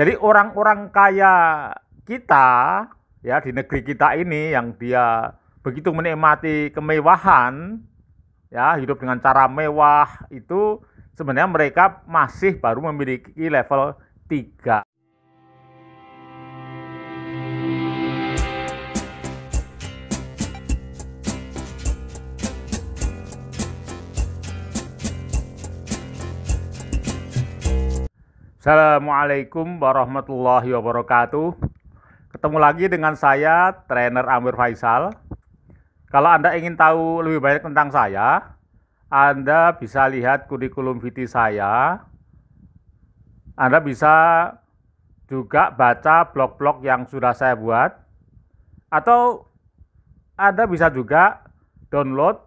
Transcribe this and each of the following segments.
Jadi orang-orang kaya kita ya di negeri kita ini yang dia begitu menikmati kemewahan ya, hidup dengan cara mewah itu sebenarnya mereka masih baru memiliki level 3. Assalamualaikum warahmatullahi wabarakatuh. Ketemu lagi dengan saya, trainer Amir Faisal. Kalau Anda ingin tahu lebih banyak tentang saya, Anda bisa lihat kurikulum vitae saya. Anda bisa juga baca blog-blog yang sudah saya buat, atau Anda bisa juga download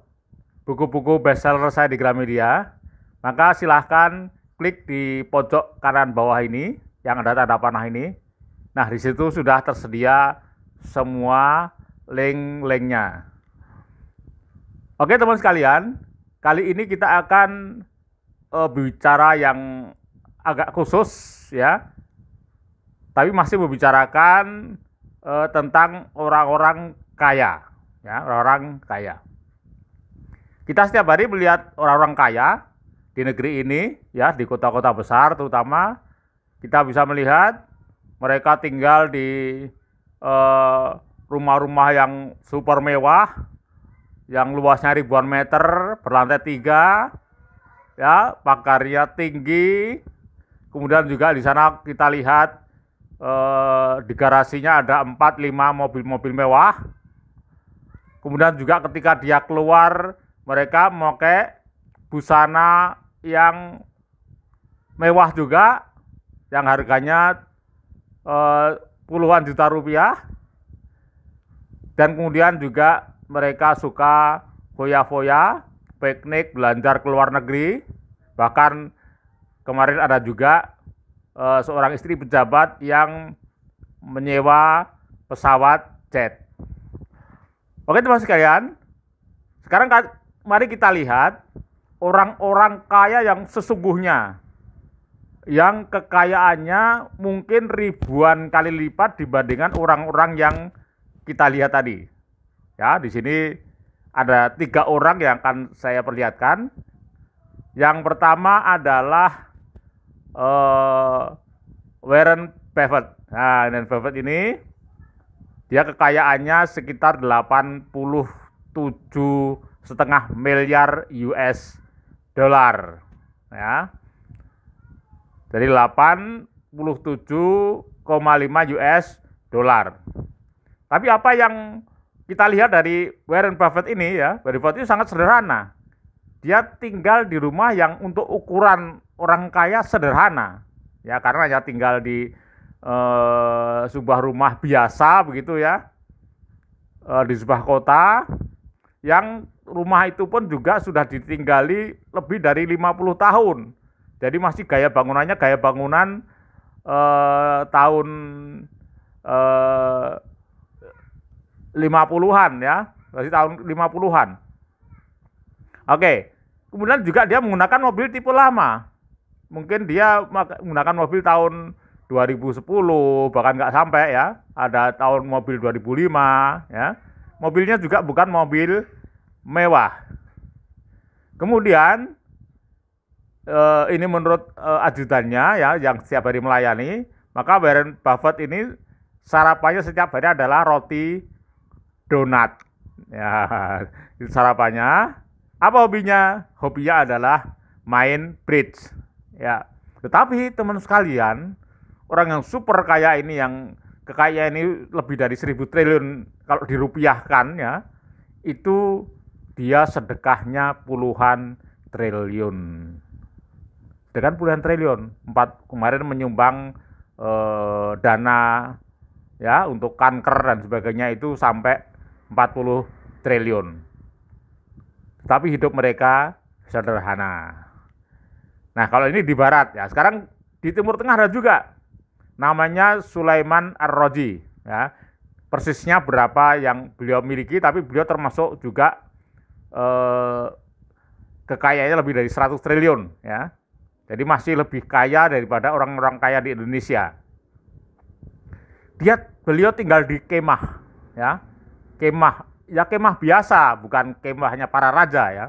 buku-buku bestseller saya di Gramedia. Maka silahkan klik di pojok kanan bawah ini yang ada tanda panah ini. Nah, di situ sudah tersedia semua link-linknya. Oke teman sekalian, kali ini kita akan bicara yang agak khusus ya, tapi masih membicarakan tentang orang-orang kaya, ya, orang-orang kaya. Kita setiap hari melihat orang-orang kaya di negeri ini, ya, di kota-kota besar terutama, kita bisa melihat mereka tinggal di rumah-rumah yang super mewah, yang luasnya ribuan meter, berlantai 3, ya, pagarnya tinggi. Kemudian juga di sana kita lihat di garasinya ada 4-5 mobil-mobil mewah. Kemudian juga ketika dia keluar, mereka memakai busana yang mewah juga, yang harganya puluhan juta rupiah. Dan kemudian juga mereka suka foya-foya, piknik, belajar ke luar negeri. Bahkan kemarin ada juga seorang istri pejabat yang menyewa pesawat jet. Oke teman sekalian, sekarang mari kita lihat orang-orang kaya yang sesungguhnya, yang kekayaannya mungkin ribuan kali lipat dibandingkan orang-orang yang kita lihat tadi. Ya, di sini ada 3 orang yang akan saya perlihatkan. Yang pertama adalah Warren Buffett. Nah, Warren Buffett ini dia kekayaannya sekitar 87,5 miliar US dolar, ya. Dari 87,5 US dolar. Tapi apa yang kita lihat dari Warren Buffett ini, ya, Warren Buffett ini sangat sederhana. Dia tinggal di rumah yang untuk ukuran orang kaya sederhana, ya, karena dia tinggal di sebuah rumah biasa begitu ya, di sebuah kota, yang rumah itu pun juga sudah ditinggali lebih dari 50 tahun. Jadi masih gaya bangunannya gaya bangunan tahun 50-an ya, masih tahun 50-an. Oke. Kemudian juga dia menggunakan mobil tipe lama. Mungkin dia menggunakan mobil tahun 2010, bahkan nggak sampai ya. Ada tahun mobil 2005 ya. Mobilnya juga bukan mobil mewah. Kemudian ini menurut ajudannya ya, yang setiap hari melayani, maka Warren Buffett ini sarapannya setiap hari adalah roti donat. Ya, itu sarapannya. Apa hobinya? Hobinya adalah main bridge. Ya. Tetapi teman sekalian, orang yang super kaya ini, yang kekayaan ini lebih dari 1.000 triliun kalau dirupiahkan ya, itu dia sedekahnya puluhan triliun. Sedekah puluhan triliun. Kemarin menyumbang dana ya untuk kanker dan sebagainya itu sampai 40 triliun. Tapi hidup mereka sederhana. Nah, kalau ini di barat ya. Sekarang di Timur Tengah ada juga. Namanya Sulaiman Ar-Roji ya. Persisnya berapa yang beliau miliki, tapi beliau termasuk juga kekayaannya lebih dari 100 triliun ya. Jadi masih lebih kaya daripada orang-orang kaya di Indonesia. beliau tinggal di kemah, ya. Kemah biasa, bukan kemahnya para raja, ya.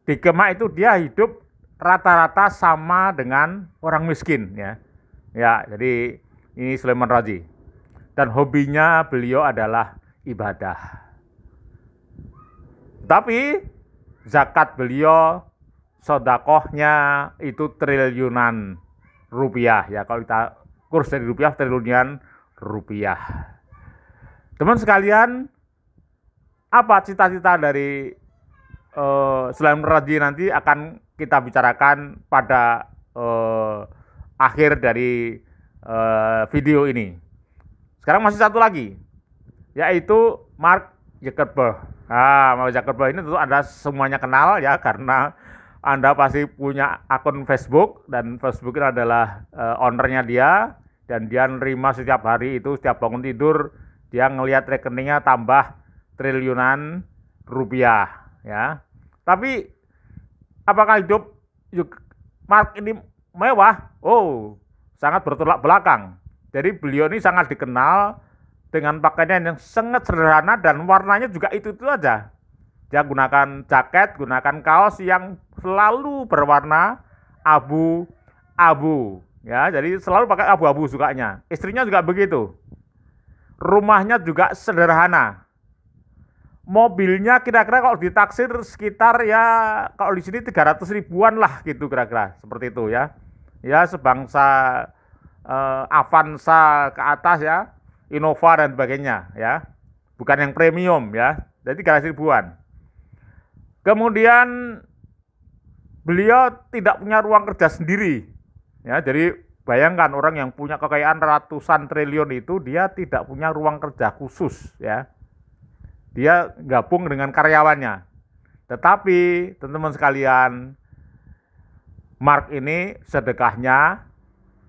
Di kemah itu dia hidup rata-rata sama dengan orang miskin, ya. Ya, jadi ini Sulaiman Raji. Dan hobinya beliau adalah ibadah. Tapi zakat beliau, sodakohnya itu triliunan rupiah, ya. Kalau kita kurs dari rupiah, triliunan rupiah. Teman sekalian, apa cita-cita dari Sulaiman Raji nanti akan kita bicarakan pada akhir dari video ini. Sekarang masih satu lagi, yaitu Mark Zuckerberg. Nah, Mark Zuckerberg ini tentu Anda semuanya kenal, ya, karena Anda pasti punya akun Facebook, dan Facebook ini adalah ownernya dia, dan dia nerima setiap hari itu, setiap bangun tidur dia ngelihat rekeningnya tambah triliunan rupiah, ya. Tapi apakah hidup Mark ini mewah? Oh, sangat bertolak belakang. Jadi beliau ini sangat dikenal dengan pakaian yang sangat sederhana dan warnanya juga itu aja. Dia gunakan jaket, gunakan kaos yang selalu berwarna abu-abu, ya. Jadi selalu pakai abu-abu sukanya. Istrinya juga begitu. Rumahnya juga sederhana. Mobilnya kira-kira kalau ditaksir sekitar, ya, kalau di sini 300 ribuan lah gitu kira-kira, seperti itu, ya. Ya, sebangsa Avanza ke atas, ya, Innova dan sebagainya, ya. Bukan yang premium, ya. Jadi 300 ribuan. Kemudian beliau tidak punya ruang kerja sendiri, ya. Jadi bayangkan orang yang punya kekayaan ratusan triliun itu dia tidak punya ruang kerja khusus, ya. Dia gabung dengan karyawannya. Tetapi teman-teman sekalian, Mark ini sedekahnya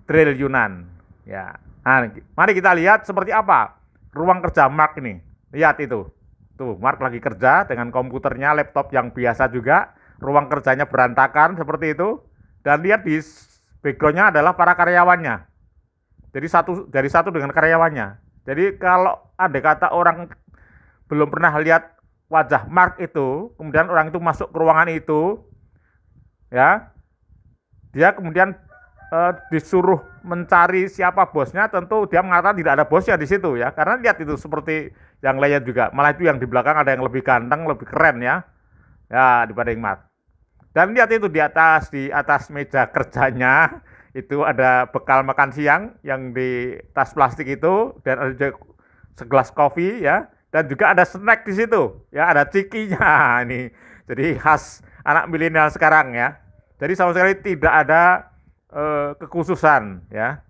triliunan, ya. Nah, mari kita lihat seperti apa ruang kerja Mark ini. Lihat itu. Tuh, Mark lagi kerja dengan komputernya, laptop yang biasa juga, ruang kerjanya berantakan seperti itu, dan lihat di background-nya adalah para karyawannya. Jadi satu dengan karyawannya. Jadi kalau andai kata orang belum pernah lihat wajah Mark itu, kemudian orang itu masuk ke ruangan itu, ya, dia kemudian disuruh mencari siapa bosnya, tentu dia mengatakan tidak ada bosnya di situ, ya, karena lihat itu seperti yang lainnya juga, malah itu yang di belakang ada yang lebih ganteng, lebih keren, ya, dibanding Mark. Dan lihat itu di atas meja kerjanya itu ada bekal makan siang yang di tas plastik itu, dan ada juga segelas kopi, ya, dan juga ada snack di situ, ya, ada cikinya ini. Jadi khas anak milenial sekarang, ya. Jadi sama sekali tidak ada kekhususan, ya.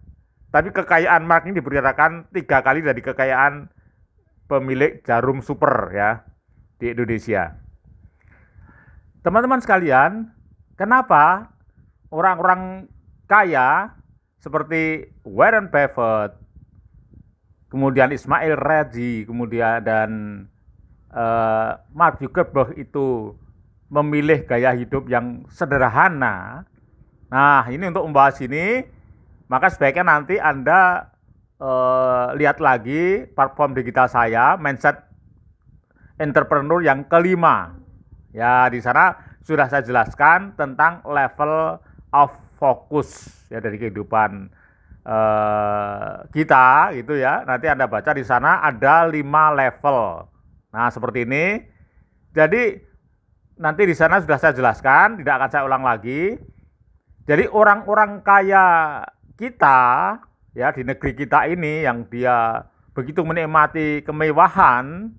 Tapi kekayaan Mark ini diperkirakan 3 kali dari kekayaan pemilik jarum super, ya, di Indonesia. Teman-teman sekalian, kenapa orang-orang kaya seperti Warren Buffett, kemudian Ismail Raji, kemudian dan Mark Zuckerberg itu memilih gaya hidup yang sederhana? Nah, ini untuk membahas ini, maka sebaiknya nanti Anda lihat lagi platform digital saya, Mindset Entrepreneur yang kelima. Ya, di sana sudah saya jelaskan tentang level of focus, ya, dari kehidupan kita, gitu, ya. Nanti Anda baca di sana ada 5 level. Nah, seperti ini. Jadi nanti di sana sudah saya jelaskan, tidak akan saya ulang lagi. Jadi orang-orang kaya kita, ya, di negeri kita ini yang dia begitu menikmati kemewahan,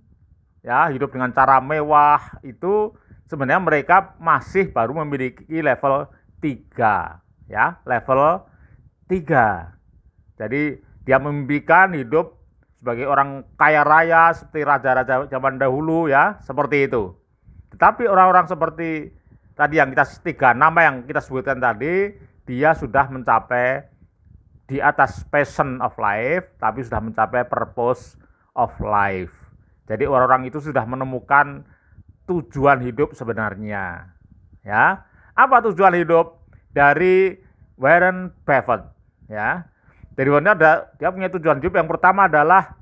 ya, hidup dengan cara mewah, itu sebenarnya mereka masih baru memiliki level 3, ya, level 3. Jadi dia memimpikan hidup sebagai orang kaya raya seperti raja-raja zaman dahulu, ya, seperti itu. Tetapi orang-orang seperti tadi yang kita 3 nama yang kita sebutkan tadi, dia sudah mencapai di atas passion of life, tapi sudah mencapai purpose of life. Jadi orang-orang itu sudah menemukan tujuan hidup sebenarnya, ya. Apa tujuan hidup dari Warren Buffett, ya? Dari mana dia punya tujuan hidup yang pertama adalah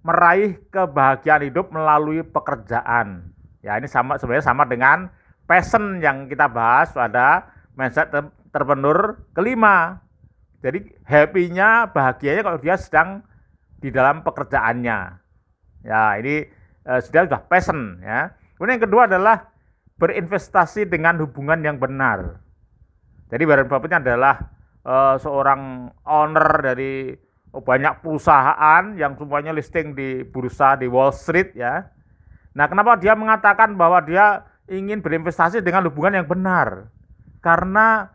meraih kebahagiaan hidup melalui pekerjaan. Ya, ini sebenarnya sama dengan passion yang kita bahas pada mindset entrepreneur kelima. Jadi happy-nya, bahagianya kalau dia sedang di dalam pekerjaannya. Ya, ini sudah passion ya. Kemudian yang kedua adalah berinvestasi dengan hubungan yang benar. Jadi Warren Buffett adalah seorang owner dari banyak perusahaan yang semuanya listing di bursa di Wall Street ya. Nah, kenapa dia mengatakan bahwa dia ingin berinvestasi dengan hubungan yang benar? Karena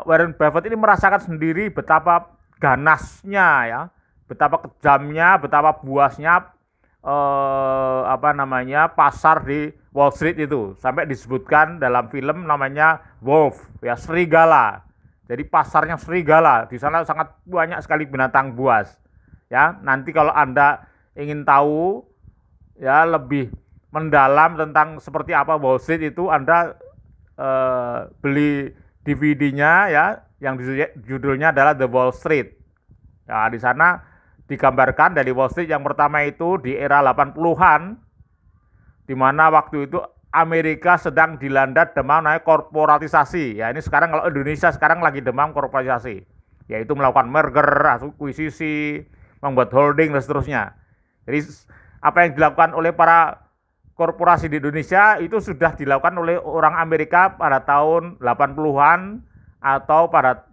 Warren Buffett ini merasakan sendiri betapa ganasnya ya, betapa kejamnya, betapa buasnya pasar di Wall Street itu, sampai disebutkan dalam film namanya Wolf ya, serigala. Jadi pasarnya serigala, di sana sangat banyak sekali binatang buas. Ya, nanti kalau Anda ingin tahu ya lebih mendalam tentang seperti apa Wall Street itu, Anda beli DVD-nya ya, yang judulnya adalah The Wall Street. Ya, di sana digambarkan dari Wall Street yang pertama itu di era 80-an, di mana waktu itu Amerika sedang dilanda demam namanya korporatisasi. Ya, ini sekarang kalau Indonesia sekarang lagi demam korporatisasi, yaitu melakukan merger, akuisisi, membuat holding dan seterusnya. Jadi apa yang dilakukan oleh para korporasi di Indonesia itu sudah dilakukan oleh orang Amerika pada tahun 80-an atau pada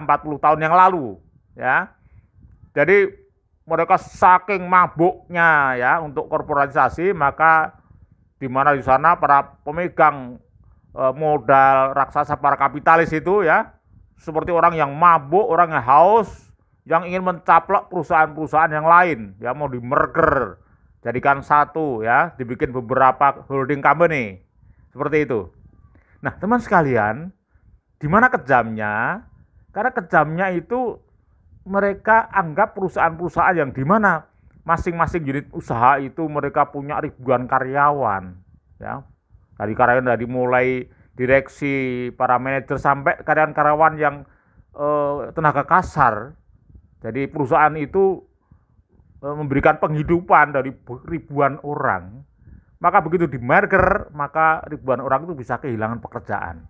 40 tahun yang lalu, ya. Jadi mereka saking mabuknya ya untuk korporatisasi, maka di mana di sana para pemegang modal raksasa, para kapitalis itu ya, seperti orang yang mabuk, orang yang haus, yang ingin mencaplok perusahaan-perusahaan yang lain, ya mau di merger, jadikan satu ya, dibikin beberapa holding company, seperti itu. Nah, teman sekalian, di mana kejamnya? Karena kejamnya itu mereka anggap perusahaan-perusahaan yang di mana masing-masing unit usaha itu mereka punya ribuan karyawan, ya. Dari mulai direksi, para manajer sampai karyawan-karyawan yang tenaga kasar. Jadi perusahaan itu memberikan penghidupan dari ribuan orang. Maka begitu di merger, maka ribuan orang itu bisa kehilangan pekerjaan.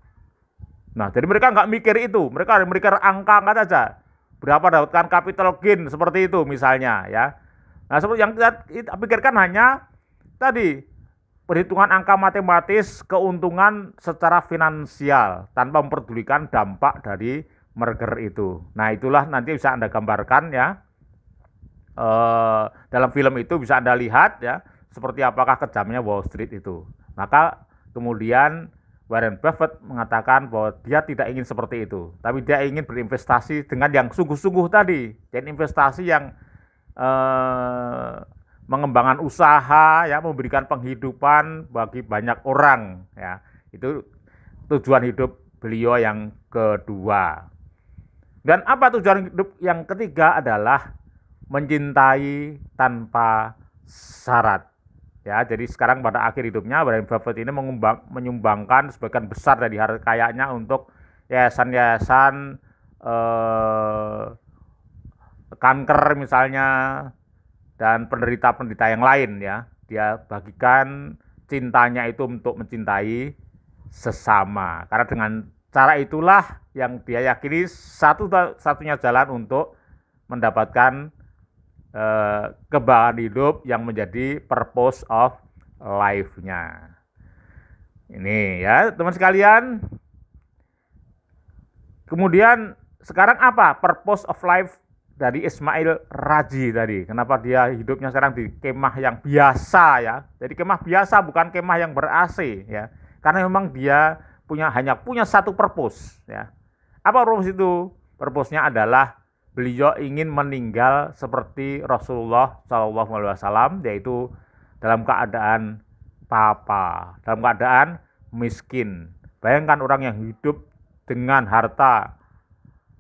Nah, jadi mereka nggak mikir itu, mereka mikir angka saja. Berapa dapatkan capital gain seperti itu misalnya ya. Nah, seperti yang kita pikirkan hanya tadi perhitungan angka matematis keuntungan secara finansial tanpa memperdulikan dampak dari merger itu. Nah, itulah nanti bisa Anda gambarkan ya. Dalam film itu bisa Anda lihat ya seperti apakah kejamnya Wall Street itu. Maka kemudian Warren Buffett mengatakan bahwa dia tidak ingin seperti itu, tapi dia ingin berinvestasi dengan yang sungguh-sungguh tadi, dan investasi yang mengembangkan usaha, ya, memberikan penghidupan bagi banyak orang, ya. Itu tujuan hidup beliau yang kedua. Dan apa tujuan hidup yang ketiga adalah mencintai tanpa syarat. Ya, jadi sekarang pada akhir hidupnya Warren Buffett ini menyumbangkan sebagian besar dari harta kekayaannya untuk yayasan-yayasan kanker misalnya dan penderita-penderita yang lain ya. Dia bagikan cintanya itu untuk mencintai sesama. Karena dengan cara itulah yang dia yakini satu-satunya jalan untuk mendapatkan kebahagiaan hidup yang menjadi purpose of life-nya. Ini ya teman sekalian. Kemudian sekarang apa purpose of life dari Ismail Raji tadi? Kenapa dia hidupnya sekarang di kemah yang biasa ya? Jadi kemah biasa bukan kemah yang ber-AC ya. Karena memang dia hanya punya satu purpose ya. Apa purpose itu? Purpose-nya adalah beliau ingin meninggal seperti Rasulullah SAW, yaitu dalam keadaan papa, dalam keadaan miskin. Bayangkan orang yang hidup dengan harta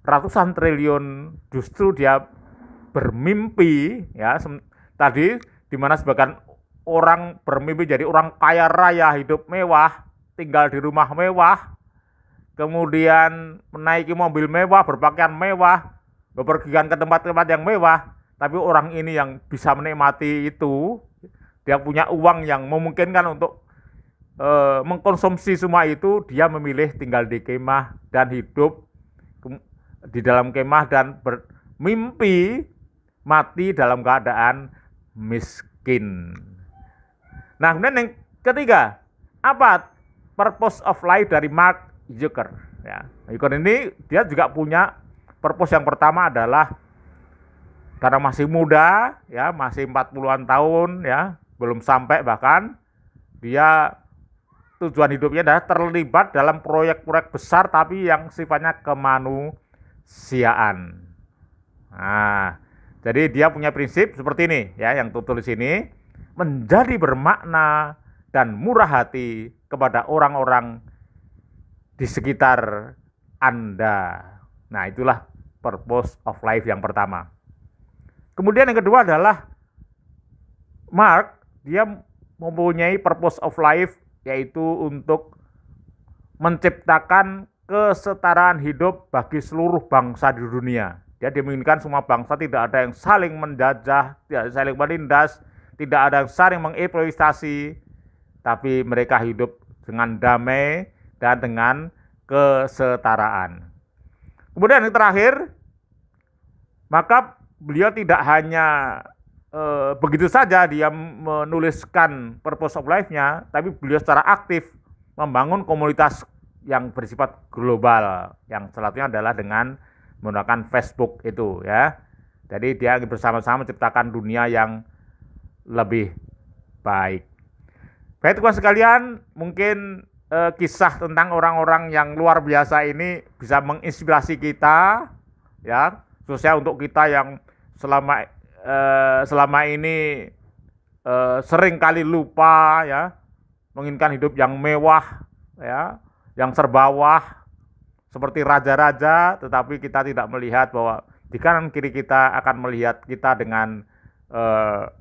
ratusan triliun, justru dia bermimpi, ya tadi di mana sebagian orang bermimpi jadi orang kaya raya, hidup mewah, tinggal di rumah mewah, kemudian menaiki mobil mewah, berpakaian mewah. bepergian ke tempat-tempat yang mewah, tapi orang ini yang bisa menikmati itu, dia punya uang yang memungkinkan untuk mengkonsumsi semua itu, dia memilih tinggal di kemah dan hidup di dalam kemah dan bermimpi mati dalam keadaan miskin. Nah, kemudian yang ketiga, apa purpose of life dari Mark Zucker? Ya, Zucker ini dia juga punya purpose. Yang pertama adalah karena masih muda, ya, masih 40-an tahun, ya, belum sampai bahkan, dia tujuan hidupnya adalah terlibat dalam proyek-proyek besar tapi yang sifatnya kemanusiaan. Nah, jadi dia punya prinsip seperti ini, ya, yang tulis ini, menjadi bermakna dan murah hati kepada orang-orang di sekitar Anda. Nah, itulah purpose of life yang pertama. Kemudian yang kedua adalah Mark, dia mempunyai purpose of life, yaitu untuk menciptakan kesetaraan hidup bagi seluruh bangsa di dunia. Dia menginginkan semua bangsa tidak ada yang saling menjajah, tidak saling menindas, tidak ada yang saling mengeksploitasi, tapi mereka hidup dengan damai dan dengan kesetaraan. Kemudian yang terakhir, maka beliau tidak hanya begitu saja dia menuliskan purpose of life-nya, tapi beliau secara aktif membangun komunitas yang bersifat global, yang salah satunya adalah dengan menggunakan Facebook itu, ya. Jadi dia bersama-sama menciptakan dunia yang lebih baik. Baik teman sekalian, mungkin kisah tentang orang-orang yang luar biasa ini bisa menginspirasi kita, ya, khususnya untuk kita yang selama ini sering kali lupa, ya, menginginkan hidup yang mewah, ya, yang terbawah seperti raja-raja, tetapi kita tidak melihat bahwa di kanan kiri kita akan melihat kita dengan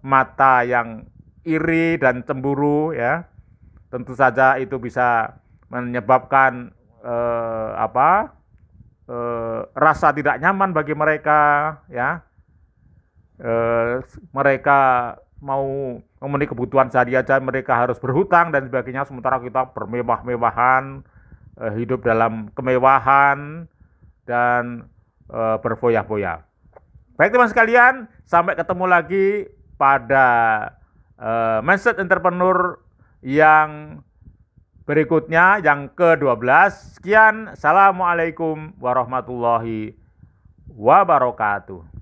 mata yang iri dan cemburu, ya. Tentu saja itu bisa menyebabkan rasa tidak nyaman bagi mereka, ya. Mereka mau memenuhi kebutuhan sehari aja mereka harus berhutang dan sebagainya, sementara kita bermewah-mewahan, hidup dalam kemewahan dan berfoya-foya. Baik teman sekalian, sampai ketemu lagi pada Mindset Entrepreneur yang berikutnya, yang ke-12. Sekian, Assalamualaikum warahmatullahi wabarakatuh.